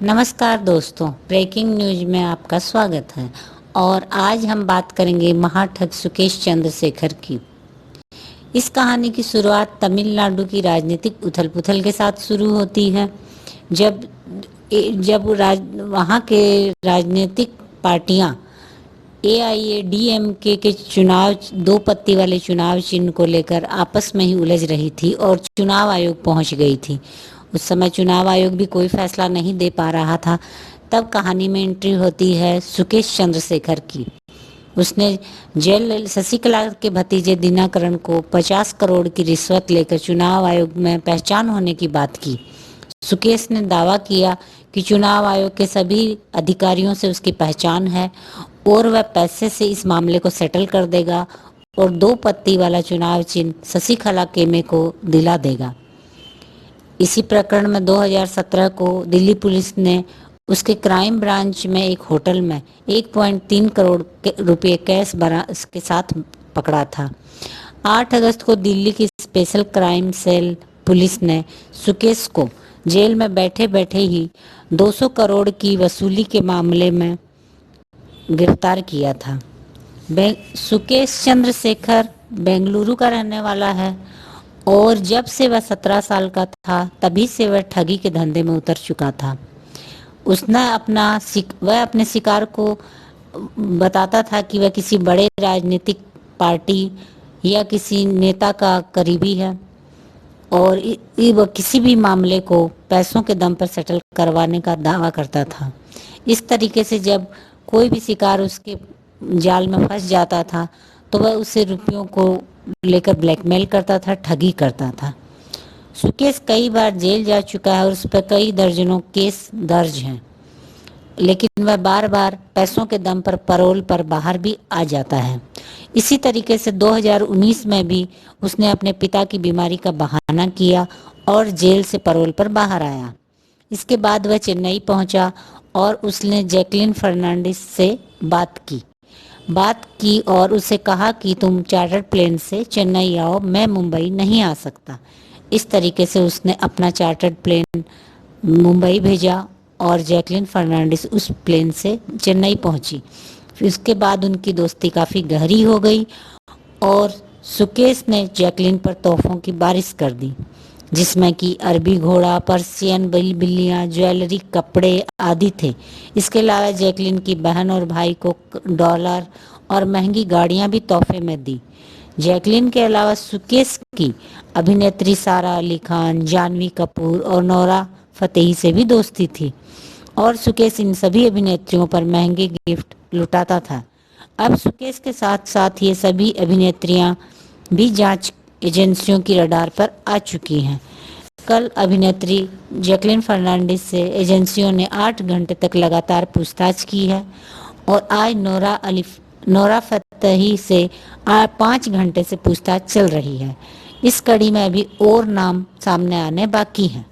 नमस्कार दोस्तों, breaking news में आपका स्वागत है। और आज हम बात करेंगे महाठग सुकेश चंद्रशेखर की। इस कहानी की शुरुआत तमिलनाडु की राजनीतिक उथल-पुथल के साथ शुरू होती है। जब जब वहाँ के राजनीतिक पार्टियां एआईएडीएमके के चुनाव, दो पत्ती वाले चुनाव चिन्ह को लेकर आपस में ही उलझ रही थी और चुनाव आयोग पहुंच गई थी। उस समय चुनाव आयोग भी कोई फैसला नहीं दे पा रहा था। तब कहानी में एंट्री होती है सुकेश चंद्रशेखर की। उसने जेल शशिकला के भतीजे दिनाकरण को 50 करोड़ की रिश्वत लेकर चुनाव आयोग में पहचान होने की बात की। सुकेश ने दावा किया कि चुनाव आयोग के सभी अधिकारियों से उसकी पहचान है और वह पैसे से इस मामले को सेटल कर देगा और दो पत्ती वाला चुनाव चिन्ह शशिकला केमे को दिला देगा। इसी प्रकरण में 2017 को दिल्ली पुलिस ने उसके क्राइम ब्रांच में एक होटल में 1.3 करोड़ रुपए कैश के साथ पकड़ा था। 8 अगस्त को दिल्ली की स्पेशल क्राइम सेल पुलिस ने सुकेश को जेल में बैठे बैठे ही 200 करोड़ की वसूली के मामले में गिरफ्तार किया था। सुकेश चंद्रशेखर बेंगलुरु का रहने वाला है और जब से वह 17 साल का था तभी से वह ठगी के धंधे में उतर चुका था। वह अपने शिकार को बताता था कि वह किसी बड़े राजनीतिक पार्टी या किसी नेता का करीबी है और वह किसी भी मामले को पैसों के दम पर सेटल करवाने का दावा करता था। इस तरीके से जब कोई भी शिकार उसके जाल में फंस जाता था तो वह उसे रुपयों को लेकर ब्लैकमेल करता था, ठगी करता था। सुकेश कई बार जेल जा चुका है और उस पर कई दर्जनों केस दर्ज हैं, लेकिन वह बार बार पैसों के दम पर पैरोल पर बाहर भी आ जाता है। इसी तरीके से 2019 में भी उसने अपने पिता की बीमारी का बहाना किया और जेल से पैरोल पर बाहर आया। इसके बाद वह चेन्नई पहुंचा और उसने जैकलिन फर्नांडिस से बात की और उसे कहा कि तुम चार्टर्ड प्लेन से चेन्नई आओ, मैं मुंबई नहीं आ सकता। इस तरीके से उसने अपना चार्टर्ड प्लेन मुंबई भेजा और जैकलिन फर्नांडिस उस प्लेन से चेन्नई पहुंची। फिर उसके बाद उनकी दोस्ती काफ़ी गहरी हो गई और सुकेश ने जैकलिन पर तोहफों की बारिश कर दी, जिसमें कि अरबी घोड़ा, पर्सियन बिल्लियाँ, ज्वेलरी, कपड़े आदि थे। इसके अलावा जैकलिन की बहन और भाई को डॉलर और महंगी गाड़ियां भी तोहफे में दी। जैकलिन के अलावा सुकेश की अभिनेत्री सारा अली खान, जानवी कपूर और नोरा फतेही से भी दोस्ती थी और सुकेश इन सभी अभिनेत्रियों पर महंगे गिफ्ट लुटाता था। अब सुकेश के साथ साथ ये सभी अभिनेत्रियां भी जांच एजेंसियों की रडार पर आ चुकी हैं। कल अभिनेत्री जैकलिन फर्नांडिस से एजेंसियों ने 8 घंटे तक लगातार पूछताछ की है और आज नोरा फतेही से 5 घंटे से पूछताछ चल रही है। इस कड़ी में अभी और नाम सामने आने बाकी हैं।